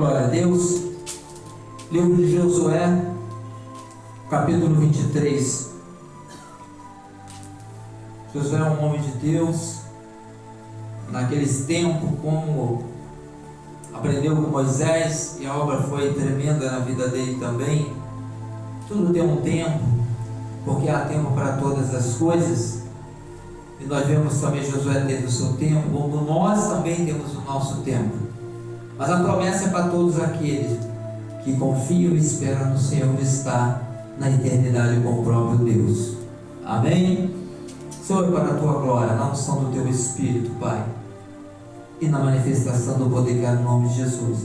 Glória a Deus. Livro de Josué, capítulo 23. Josué é um homem de Deus. Naqueles tempos, como aprendeu com Moisés, e a obra foi tremenda na vida dele também. Tudo tem um tempo, porque há tempo para todas as coisas. E nós vemos também Josué tendo o seu tempo, como nós também temos o nosso tempo. Mas a promessa é para todos aqueles que confiam e esperam no Senhor de estar na eternidade com o próprio Deus. Amém? Senhor, para a tua glória, na unção do teu Espírito, Pai, e na manifestação do poder que há no nome de Jesus.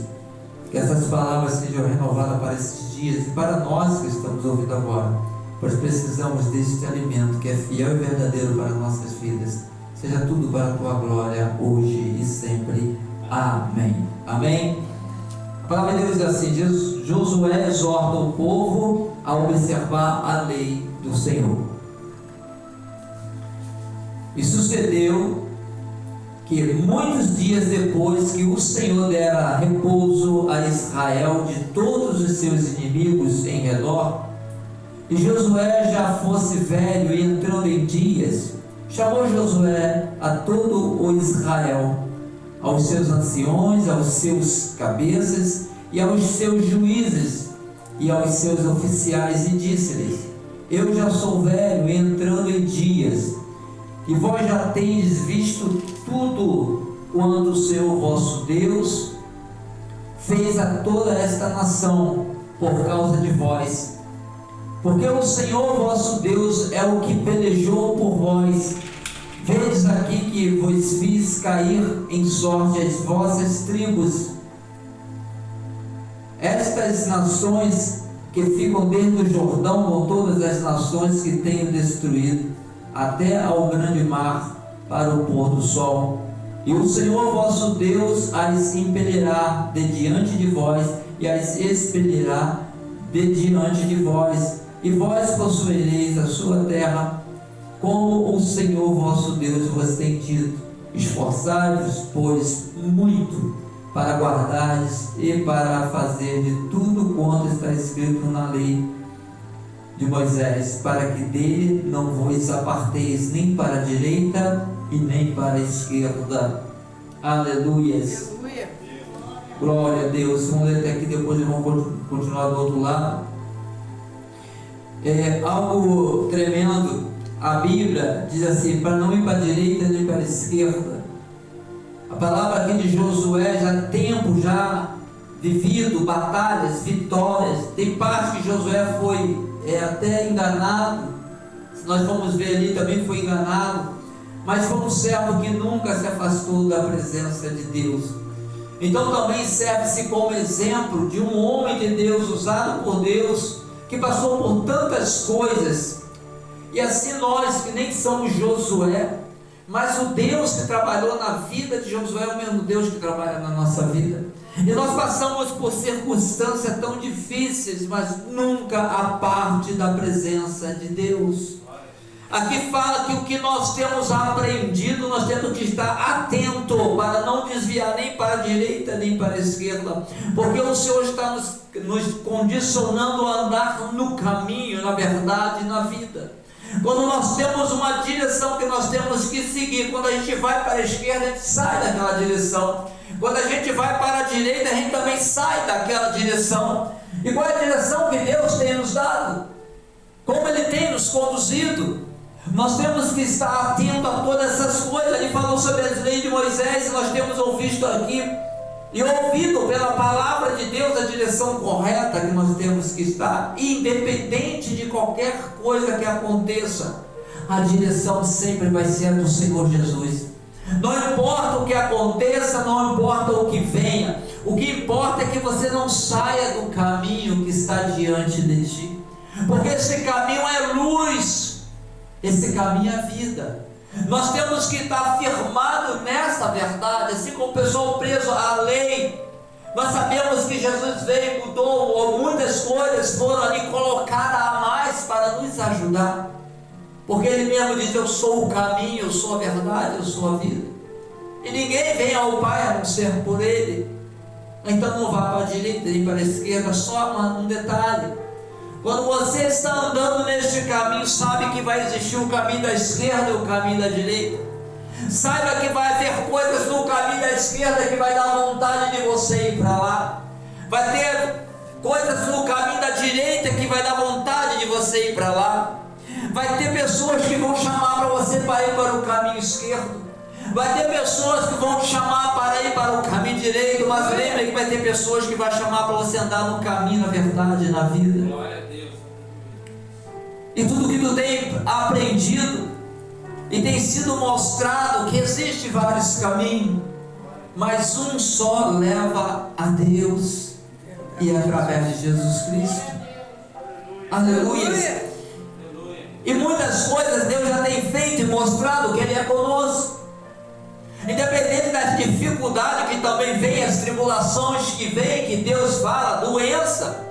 Que essas palavras sejam renovadas para esses dias e para nós que estamos ouvindo agora, pois precisamos deste alimento que é fiel e verdadeiro para nossas vidas. Seja tudo para a tua glória, hoje e sempre. Amém. Amém. A palavra de Deus diz assim: Josué exorta o povo a observar a lei do Senhor. E sucedeu que muitos dias depois que o Senhor dera repouso a Israel de todos os seus inimigos em redor, e Josué já fosse velho e entrando em dias, chamou Josué a todo o Israel, aos seus anciões, aos seus cabeças e aos seus juízes e aos seus oficiais, e disse-lhes: eu já sou velho e entrando em dias, e vós já tendes visto tudo quanto o Senhor vosso Deus fez a toda esta nação por causa de vós. Porque o Senhor vosso Deus é o que pelejou por vós. Vedes aqui que vos fiz cair em sorte as vossas tribos. Estas nações que ficam dentro do Jordão, com todas as nações que tenho destruído, até ao grande mar, para o pôr do sol. E o Senhor vosso Deus as impelirá de diante de vós, e as expelirá de diante de vós, e vós possuireis a sua terra, como o Senhor vosso Deus vos tem dito. Esforçai-vos, pois, muito para guardares e para fazer de tudo quanto está escrito na lei de Moisés, para que dele não vos aparteis nem para a direita e nem para a esquerda. Aleluias. Aleluia. Glória a Deus. Vamos ler até aqui, depois vamos continuar do outro lado. É algo tremendo. A Bíblia diz assim: para não ir para a direita nem para a esquerda. A palavra aqui de Josué, já tempo já vivido, batalhas, vitórias. Tem parte que Josué foi até enganado. Se nós formos ver ali, também foi enganado, mas foi um servo que nunca se afastou da presença de Deus. Então também serve-se como exemplo de um homem de Deus, usado por Deus, que passou por tantas coisas. E assim nós, que nem somos Josué, mas o Deus que trabalhou na vida de Josué é o mesmo Deus que trabalha na nossa vida. E nós passamos por circunstâncias tão difíceis, mas nunca a parte da presença de Deus. Aqui fala que o que nós temos aprendido, nós temos que estar atento para não desviar nem para a direita nem para a esquerda, porque o Senhor está nos condicionando a andar no caminho, na verdade, na vida. Quando nós temos uma direção que nós temos que seguir, quando a gente vai para a esquerda, a gente sai daquela direção. Quando a gente vai para a direita, a gente também sai daquela direção. E qual é a direção que Deus tem nos dado? Como Ele tem nos conduzido? Nós temos que estar atento a todas essas coisas. Ele falou sobre as leis de Moisés, e nós temos ouvido aqui e ouvido pela palavra de Deus a direção correta que nós temos que estar, independente de qualquer coisa que aconteça. A direção sempre vai ser a do Senhor Jesus. Não importa o que aconteça, não importa o que venha, o que importa é que você não saia do caminho que está diante de ti, porque esse caminho é luz, esse caminho é vida. Nós temos que estar firmados nessa verdade, assim como o pessoal preso à lei. Nós sabemos que Jesus veio e mudou, muitas coisas foram ali colocadas a mais para nos ajudar, porque Ele mesmo diz: eu sou o caminho, eu sou a verdade, eu sou a vida, e ninguém vem ao Pai a não ser por Ele. Então não vá para a direita nem para a esquerda. Só um detalhe: quando você está andando neste caminho, sabe que vai existir o caminho da esquerda e o caminho da direita. Saiba que vai haver coisas no caminho da esquerda que vai dar vontade de você ir para lá. Vai ter coisas no caminho da direita que vai dar vontade de você ir para lá. Vai ter pessoas que vão chamar para você para ir para o caminho esquerdo. Vai ter pessoas que vão te chamar para ir para o caminho direito. Mas lembre que vai ter pessoas que vão chamar para você andar no caminho, na verdade, na vida. Glória a Deus. E tudo que tu tem aprendido e tem sido mostrado que existe vários caminhos, mas um só leva a Deus, e é através de Jesus Cristo. Aleluia. E muitas coisas Deus já tem feito e mostrado que Ele é conosco. Independente das dificuldades que também vem, as tribulações que vem, que Deus fala, doença,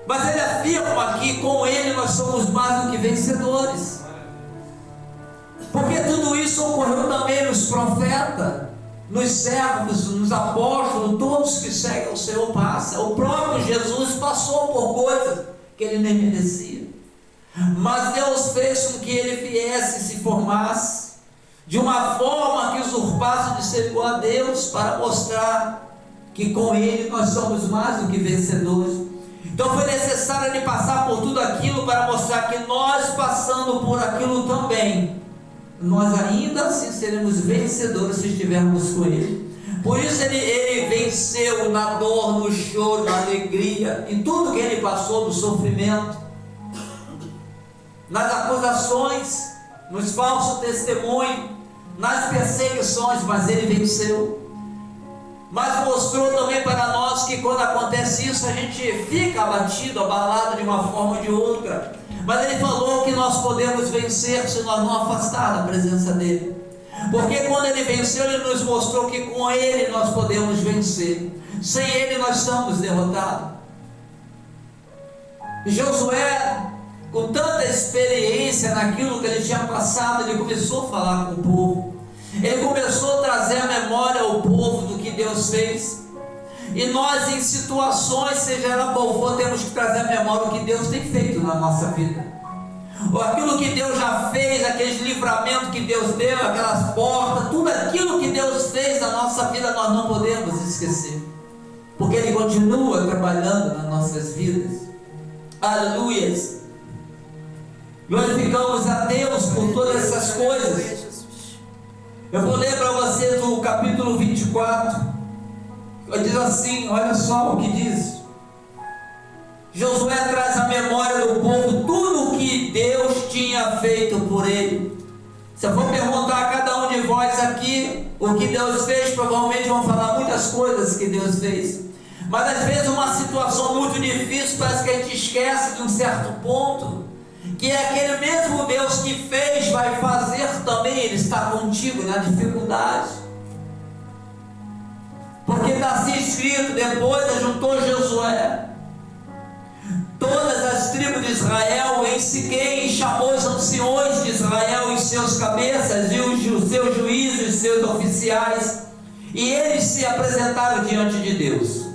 mas Ele afirma que com Ele nós somos mais do que vencedores. Porque tudo isso ocorreu também nos profetas, nos servos, nos apóstolos, todos que seguem o Senhor passam. O próprio Jesus passou por coisas que Ele nem merecia. Mas Deus fez com que Ele viesse e se formasse de uma forma que usurpasse de ser igual a Deus, para mostrar que com Ele nós somos mais do que vencedores. Então foi necessário Ele passar por tudo aquilo para mostrar que nós, passando por aquilo também, nós ainda assim seremos vencedores se estivermos com Ele. Por isso ele venceu na dor, no choro, na alegria, em tudo que Ele passou, no sofrimento, nas acusações, nos falsos testemunhos, nas perseguições, mas Ele venceu. Mas mostrou também para nós que quando acontece isso, a gente fica abatido, abalado de uma forma ou de outra. Mas Ele falou que nós podemos vencer se nós não afastar da presença dEle. Porque quando Ele venceu, Ele nos mostrou que com Ele nós podemos vencer. Sem Ele nós estamos derrotados. E Josué, com tanta experiência naquilo que ele tinha passado, ele começou a falar com o povo. Ele começou a trazer à memória ao povo do que Deus fez. E nós, em situações, seja ela qual for, temos que trazer à memória o que Deus tem feito na nossa vida. Ou aquilo que Deus já fez, aqueles livramentos que Deus deu, aquelas portas, tudo aquilo que Deus fez na nossa vida, nós não podemos esquecer. Porque Ele continua trabalhando nas nossas vidas. Aleluias. Glorificamos a Deus por todas essas coisas. Eu vou ler para vocês o capítulo 24. Diz assim, olha só o que diz. Josué traz à memória do povo tudo o que Deus tinha feito por ele. Se eu for perguntar a cada um de vós aqui o que Deus fez, provavelmente vão falar muitas coisas que Deus fez. Mas às vezes uma situação muito difícil, parece que a gente esquece de um certo ponto, que é aquele mesmo Deus que fez, vai fazer também. Ele está contigo na dificuldade. Porque está assim escrito, depois ajuntou Josué todas as tribos de Israel em Siquém, e chamou os anciões de Israel em seus cabeças, e os seus juízes, seus oficiais, e eles se apresentaram diante de Deus.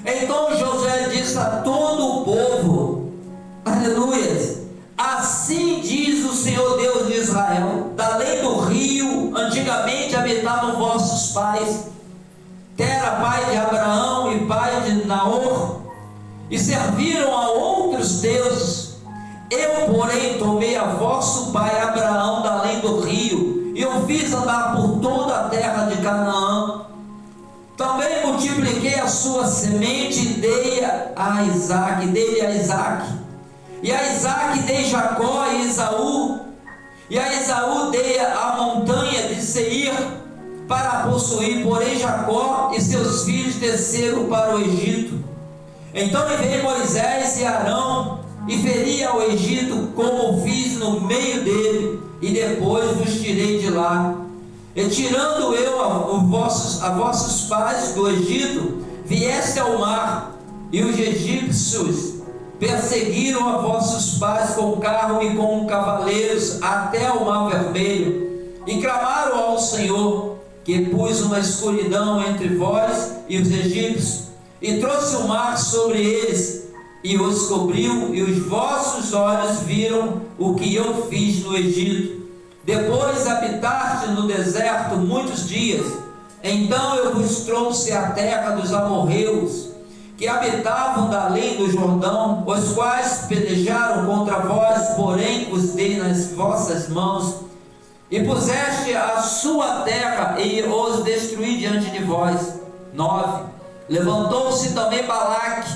Então Josué disse a todo o povo, aleluia, assim diz o Senhor Deus de Israel: da além do rio, antigamente habitavam vossos pais, Tera, pai de Abraão e pai de Naor, e serviram a outros deuses. Eu, porém, tomei a vosso pai Abraão da além do rio, e o fiz andar por toda a terra de Canaã. Também multipliquei a sua semente e dei-lhe a Isaque, e a Isaque dei Jacó e Esaú, e a Esaú dei a montanha de Seir para possuir. Porém Jacó e seus filhos desceram para o Egito. Então enviei Moisés e Arão, e feri ao Egito, como fiz no meio dele, e depois vos tirei de lá. E tirando eu a vossos pais do Egito, vieste ao mar, e os egípcios perseguiram a vossos pais com carro e com cavaleiros até o mar vermelho, e clamaram ao Senhor, que que pus uma escuridão entre vós e os egípcios, e trouxe o mar sobre eles, e os cobriu, e os vossos olhos viram o que eu fiz no Egito. Depois habitaste no deserto muitos dias. Então eu vos trouxe a terra dos amorreus, que habitavam da além do Jordão, os quais pelejaram contra vós, porém os dei nas vossas mãos, e puseste a sua terra, e os destruí diante de vós. 9. Levantou-se também Balaque,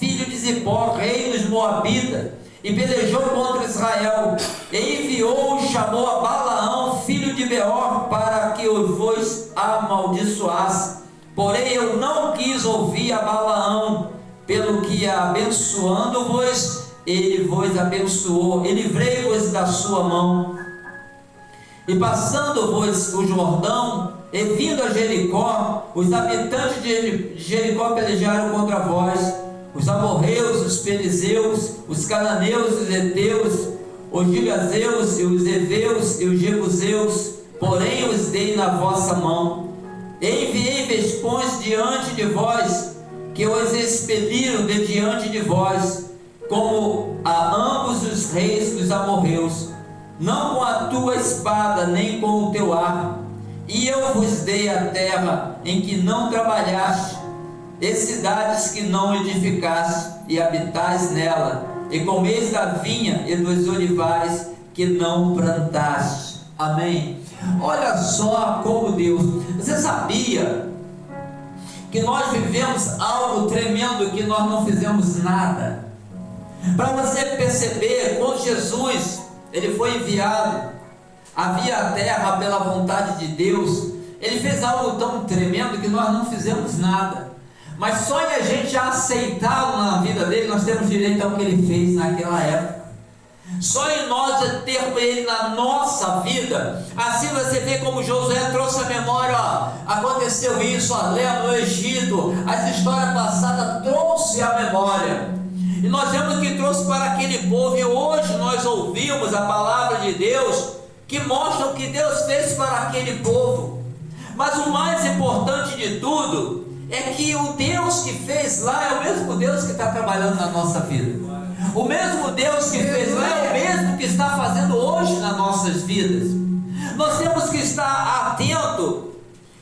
filho de Zippor, rei dos Moabitas, e pelejou contra Israel, e enviou e chamou a Balaão, filho de Beor, para que os vos amaldiçoasse. Porém eu não quis ouvir a Balaão, pelo que abençoando-vos, ele vos abençoou, e livrei-vos da sua mão. E passando-vos o Jordão, e vindo a Jericó, os habitantes de Jericó pelejaram contra vós, os amorreus, os perizeus, os cananeus, os heteus, os gigazeus, e os heveus, e os jebuseus, porém os dei na vossa mão. Enviei vespões diante de vós, que os expeliram de diante de vós, como a ambos os reis dos amorreus, não com a tua espada, nem com o teu arco. E eu vos dei a terra em que não trabalhaste, e cidades que não edificaste, e habitais nela, e comeis da vinha e dos olivais que não plantaste. Amém. Olha só como Deus, você sabia que nós vivemos algo tremendo, que nós não fizemos nada? Para você perceber, quando Jesus ele foi enviado a vir à terra pela vontade de Deus, ele fez algo tão tremendo que nós não fizemos nada, mas só em a gente aceitá-lo na vida dele, nós temos direito ao que ele fez naquela época. Só em nós termos ele na nossa vida. Assim você vê como Josué trouxe a memória, ó, aconteceu isso, ó, lá no Egito, as histórias passadas trouxe a memória, e nós vemos que trouxe para aquele povo. E hoje nós ouvimos a palavra de Deus, que mostra o que Deus fez para aquele povo. Mas o mais importante de tudo é que o Deus que fez lá é o mesmo Deus que está trabalhando na nossa vida. O mesmo Deus que fez lá é o mesmo que está fazendo hoje nas nossas vidas. Nós temos que estar atento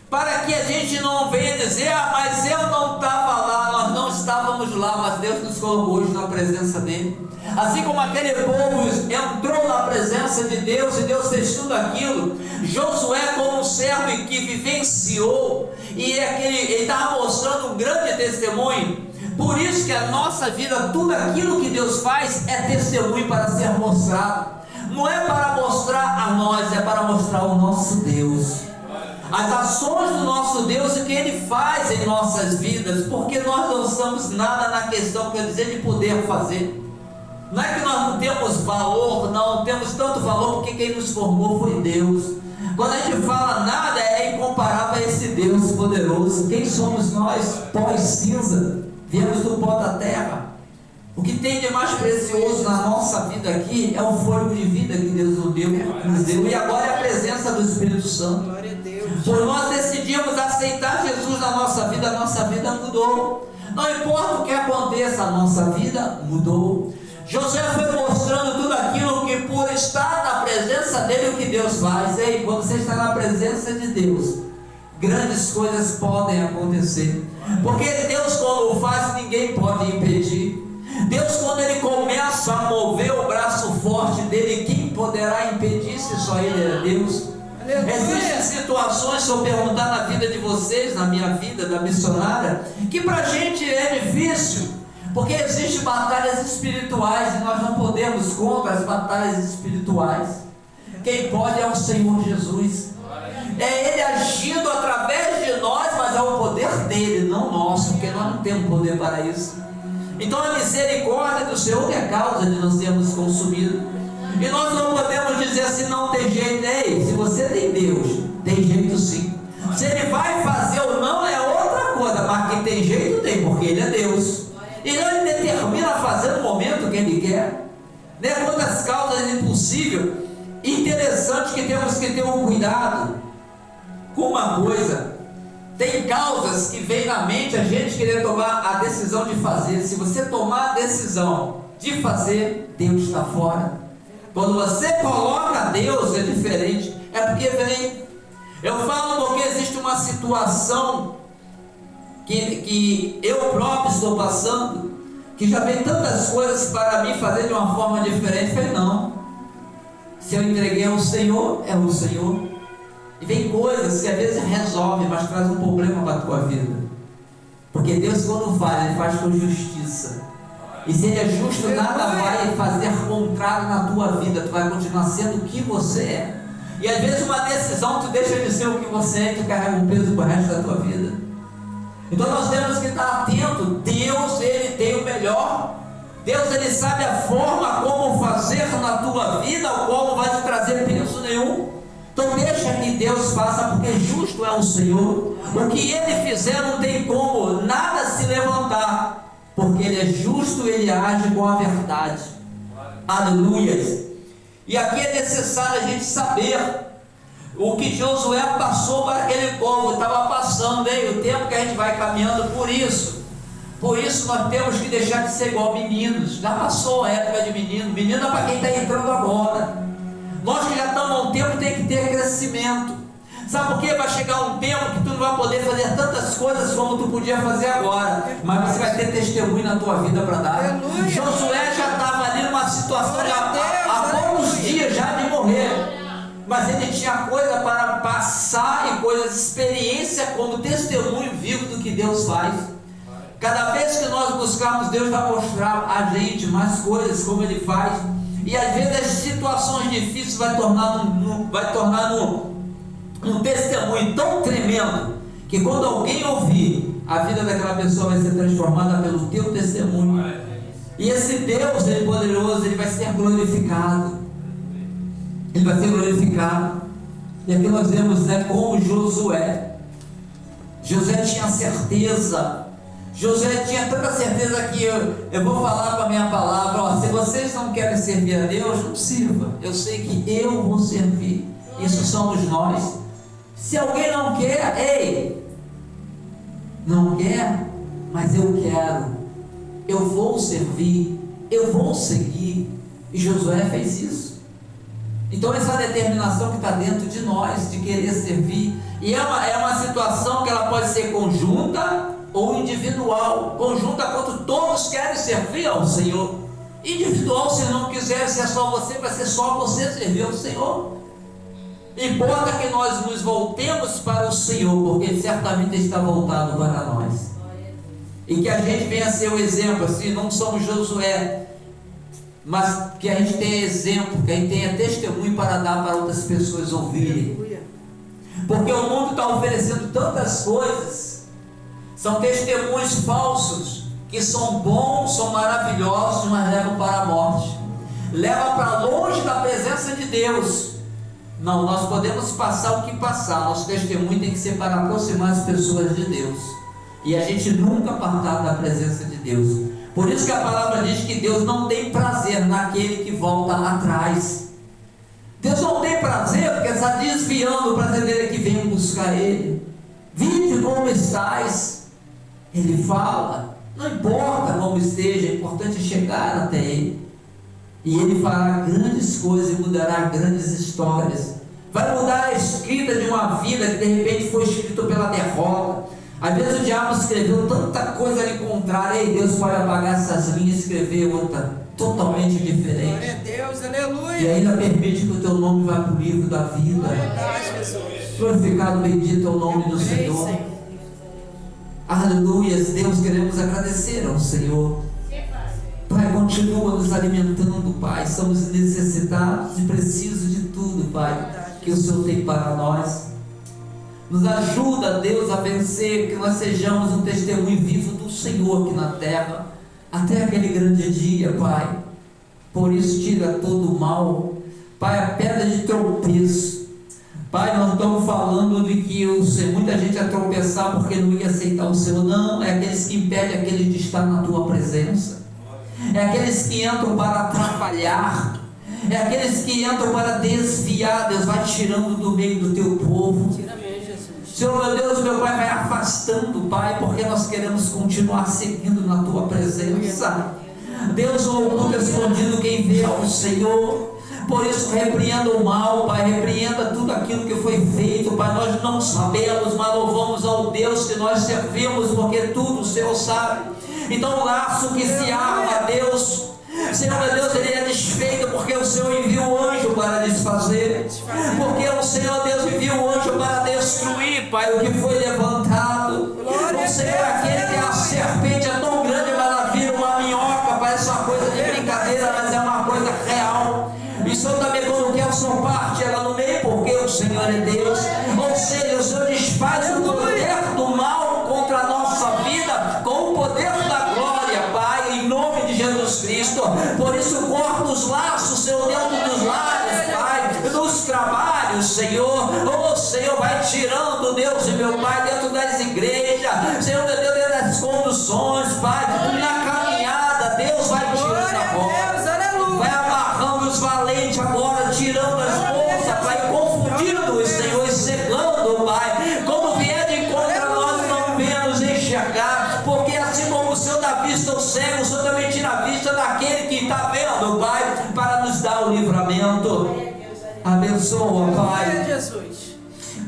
para que a gente não venha dizer: ah, mas eu não estava lá. Nós não estávamos lá, mas Deus nos colocou hoje na presença dele. Assim como aquele povo entrou na presença de Deus e Deus fez tudo aquilo, Josué, como um servo que vivenciou, e ele estava mostrando um grande testemunho. Por isso que a nossa vida, tudo aquilo que Deus faz é testemunho para ser mostrado. Não é para mostrar a nós, é para mostrar o nosso Deus, as ações do nosso Deus, e o que Ele faz em nossas vidas, porque nós não somos nada na questão, quer dizer, de poder fazer. Não é que nós não temos valor, não temos tanto valor, porque quem nos formou foi Deus. Quando a gente fala nada, é incomparável a esse Deus poderoso. Quem somos nós? Pó e cinza, viemos do pó da terra. O que tem de mais precioso na nossa vida aqui é o fôlego de vida que Deus nos deu, e agora é a presença do Espírito Santo. Glória a Deus. Por nós decidimos aceitar Jesus na nossa vida mudou. Não importa o que aconteça, a nossa vida mudou. Josué foi mostrando tudo aquilo que, por estar na presença dele, o que Deus faz. Ei, quando você está na presença de Deus, grandes coisas podem acontecer, porque Deus, quando o faz, ninguém pode impedir. Deus, quando Ele começa a mover o braço forte dele, quem poderá impedir, se só Ele é Deus? Existem situações, se eu perguntar na vida de vocês, na minha vida da missionária, que para a gente é difícil, porque existem batalhas espirituais, e nós não podemos contra as batalhas espirituais. Quem pode é o Senhor Jesus. É Ele agindo através de nós, mas é o poder dele, não nosso, porque nós não temos poder para isso. Então a misericórdia do Senhor que é a causa de nós sermos consumidos. E nós não podemos dizer assim: não tem jeito. Ei, se você tem Deus, tem jeito sim. Se Ele vai fazer ou não é outra coisa, mas que tem jeito tem, porque Ele é Deus. E Ele determina fazer no momento que Ele quer. Quantas causas impossíveis. Interessante que temos que ter um cuidado. com uma coisa. Tem causas que vem na mente a gente querer tomar a decisão de fazer. Se você tomar a decisão de fazer, Deus está fora. Quando você coloca Deus, é diferente. É porque vem. Eu falo porque existe uma situação que eu próprio estou passando, que já vem tantas coisas para mim fazer de uma forma diferente. Eu falei, não, se eu entreguei ao Senhor, é o Senhor. E vem coisas que às vezes resolve, mas traz um problema para a tua vida. Porque Deus, quando faz, Ele faz com justiça. E se Ele é justo, nada vai fazer contrário na tua vida. Tu vai continuar sendo o que você é. E às vezes uma decisão tu deixa de ser o que você é e tu carrega um peso para o resto da tua vida. Então nós temos que estar atento. Deus, Ele tem o melhor. Deus, Ele sabe a forma como fazer na tua vida, ou como vai te trazer peso nenhum. Então deixa que Deus faça, porque justo é o Senhor. O que Ele fizer não tem como nada se levantar, porque Ele é justo, Ele age com a verdade. Aleluia. E aqui é necessário a gente saber o que Josué passou para aquele povo. Estava passando aí o tempo que a gente vai caminhando por isso. Por isso nós temos que deixar de ser igual meninos. Já passou a época de menino. Menino é para quem está entrando agora. Nós que já estamos há um tempo tem que ter crescimento. Sabe por quê? Vai chegar um tempo que tu não vai poder fazer tantas coisas como tu podia fazer agora, mas você vai ter testemunho na tua vida para dar. Aleluia. Josué já estava ali numa situação há poucos dias já de morrer, mas ele tinha coisa para passar e coisas, experiência como testemunho vivo do que Deus faz. Cada vez que nós buscarmos, Deus vai mostrar a gente mais coisas como Ele faz. E às vezes as situações difíceis vai tornar um testemunho tão tremendo, que quando alguém ouvir, a vida daquela pessoa vai ser transformada pelo teu testemunho. E esse Deus, Ele poderoso, Ele vai ser glorificado. Ele vai ser glorificado. E aqui nós vemos, como Josué. Josué tinha certeza. Josué tinha tanta certeza que eu vou falar com a minha palavra, se vocês não querem servir a Deus, não sirva. Eu sei que eu vou servir. Isso somos nós. Se alguém não quer, não quer, mas eu quero. Eu vou servir, eu vou seguir. E Josué fez isso. Então essa determinação que está dentro de nós, de querer servir, e é uma situação que ela pode ser conjunta ou individual. Conjunta quando todos querem servir ao Senhor. Individual, se não quiser, se é só você, vai ser só você servir ao Senhor. Importa que nós nos voltemos para o Senhor, porque Ele certamente está voltado para nós. E que a gente venha ser o exemplo, assim, não somos Josué, mas que a gente tenha exemplo, que a gente tenha testemunho para dar para outras pessoas ouvirem. Porque o mundo está oferecendo tantas coisas. São testemunhos falsos, que são bons, são maravilhosos, mas levam para a morte. Leva para longe da presença de Deus. Não, nós podemos passar o que passar. Nosso testemunho tem que ser para aproximar as pessoas de Deus. E a gente nunca apartar da presença de Deus. Por isso que a palavra diz que Deus não tem prazer naquele que volta atrás. Deus não tem prazer porque está desviando o prazer dele que vem buscar Ele. Vinde como estás. Ele fala, não importa como esteja, é importante chegar até Ele. E Ele fará grandes coisas e mudará grandes histórias. Vai mudar a escrita de uma vida que de repente foi escrita pela derrota. Às vezes o diabo escreveu tanta coisa ali contrária, e Deus pode apagar essas linhas e escrever outra totalmente diferente. Glória a Deus, aleluia. E ainda permite que o teu nome vá para o livro da vida. Glorificado, bendito é o nome do Senhor. Aleluia, Deus, queremos agradecer ao Senhor. Pai, continua nos alimentando, Pai. Estamos necessitados e precisos de tudo, Pai, que o Senhor tem para nós. Nos ajuda, Deus, a vencer, que nós sejamos um testemunho vivo do Senhor aqui na terra, até aquele grande dia, Pai. Por isso, tira todo o mal, Pai, a pedra de tropeço. Pai, nós estamos falando de que muita gente ia tropeçar porque não ia aceitar o Senhor. Não, é aqueles que impedem aquele de estar na Tua presença. É aqueles que entram para atrapalhar. É aqueles que entram para desviar. Deus vai tirando do meio do Teu povo. Tira mesmo, Jesus. Senhor, meu Deus, meu Pai, vai afastando, Pai, porque nós queremos continuar seguindo na Tua presença. Deus, não oculta escondido quem vê ao Senhor. Por isso, repreenda o mal, Pai, repreenda tudo aquilo que foi feito, Pai. Nós não sabemos, mas louvamos ao Deus que nós servimos, porque tudo o Senhor sabe. Então, o laço que se arma a Deus, Senhor, meu Deus, ele é desfeito, porque o Senhor envia o anjo para desfazer, porque o Senhor, Deus, envia o anjo para destruir, Pai, o que foi levantado. O Senhor é aquele que a serpente é tão grande, mas ela vira uma minhoca, parece uma coisa de brincadeira, mas é uma coisa real. E o Senhor também, quando quer a sua parte, ela no meio, porque o Senhor é Deus. Ou seja, o Senhor desfaz o poder do mal contra a nossa vida com o poder da glória, Pai, em nome de Jesus Cristo. Por isso, corta os laços, Senhor, dentro dos lares, Pai, nos trabalhos, Senhor. Oh, Senhor, vai tirando, Deus e meu Pai, dentro das igrejas, Senhor, meu Deus, dentro das conduções, Pai, na caminhada, Deus vai tirando agora. Vai amarrando os valentes agora, tirando as bolsas, Pai, confundindo, Senhor, e cegando, Pai. Quando vier de encontro a nós, não venha nos enxergar, porque assim como o Senhor dá vista ao cego, o Senhor também tira a vista daquele que está vendo, Pai, para nos dar o livramento. Abençoa, Pai.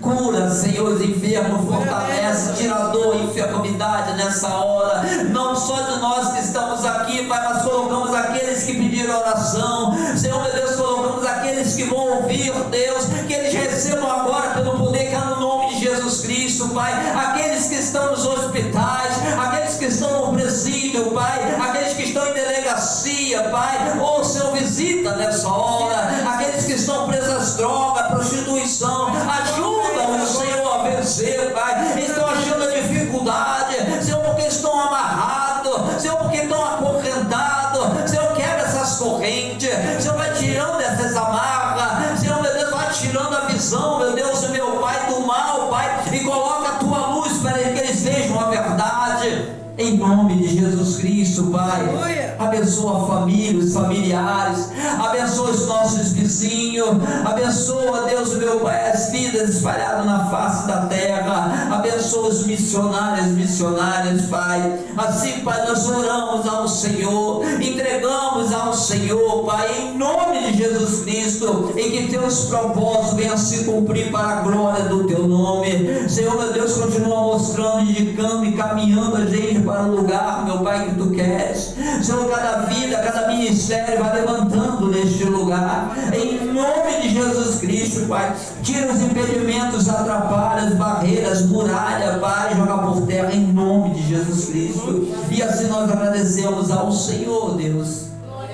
Cura, Senhor, os enfermos, fortalece, tira a dor e enfermidade nessa hora. Não só de nós que estamos aqui, Pai, mas colocamos aqueles que pediram oração. Senhor, meu Deus, colocamos aqueles que vão ouvir, Deus, que eles recebam agora pelo poder que é no nome de Jesus Cristo, Pai. Aqueles que estão nos hospitais, aqueles que estão no presídio, Pai, aqueles que estão em delegacia, Pai. Oh, Senhor, visita nessa hora. Aqueles que estão presos às drogas, prostituição, ajuda-os, Senhor, a vencer, Pai. Estão achando a dificuldade, Senhor, porque estão amarrados, Senhor, porque estão acorrentados. Senhor, quebra essas correntes, Senhor, vai tirando essas amarras, Senhor, meu Deus, vai tirando a visão, meu Deus, meu Pai, do mal, Pai, e coloca a Tua luz para que eles vejam a verdade. Em nome de Jesus Cristo, Pai. Abençoa a família, os familiares. Abençoa os nossos vizinhos. Abençoa, Deus, meu Pai, as vidas espalhadas na face da terra. Abençoa os missionárias, Pai. Assim, Pai, nós oramos ao Senhor, entregamos ao Senhor, Pai, em nome de Jesus Cristo, e que Teus propósitos venham se cumprir para a glória do Teu nome. Senhor, meu Deus, continua mostrando, indicando e caminhando a gente para o lugar, meu Pai, que Tu queres. Senhor, cada vida, cada ministério vai levantando neste lugar, em nome de Jesus Cristo, Pai. Tira os impedimentos, atrapalhas, barreiras, muralha, Pai, joga por terra em nome de Jesus Cristo. E assim nós agradecemos ao Senhor, Deus,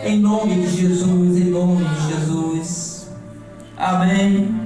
em nome de Jesus, em nome de Jesus. Amém.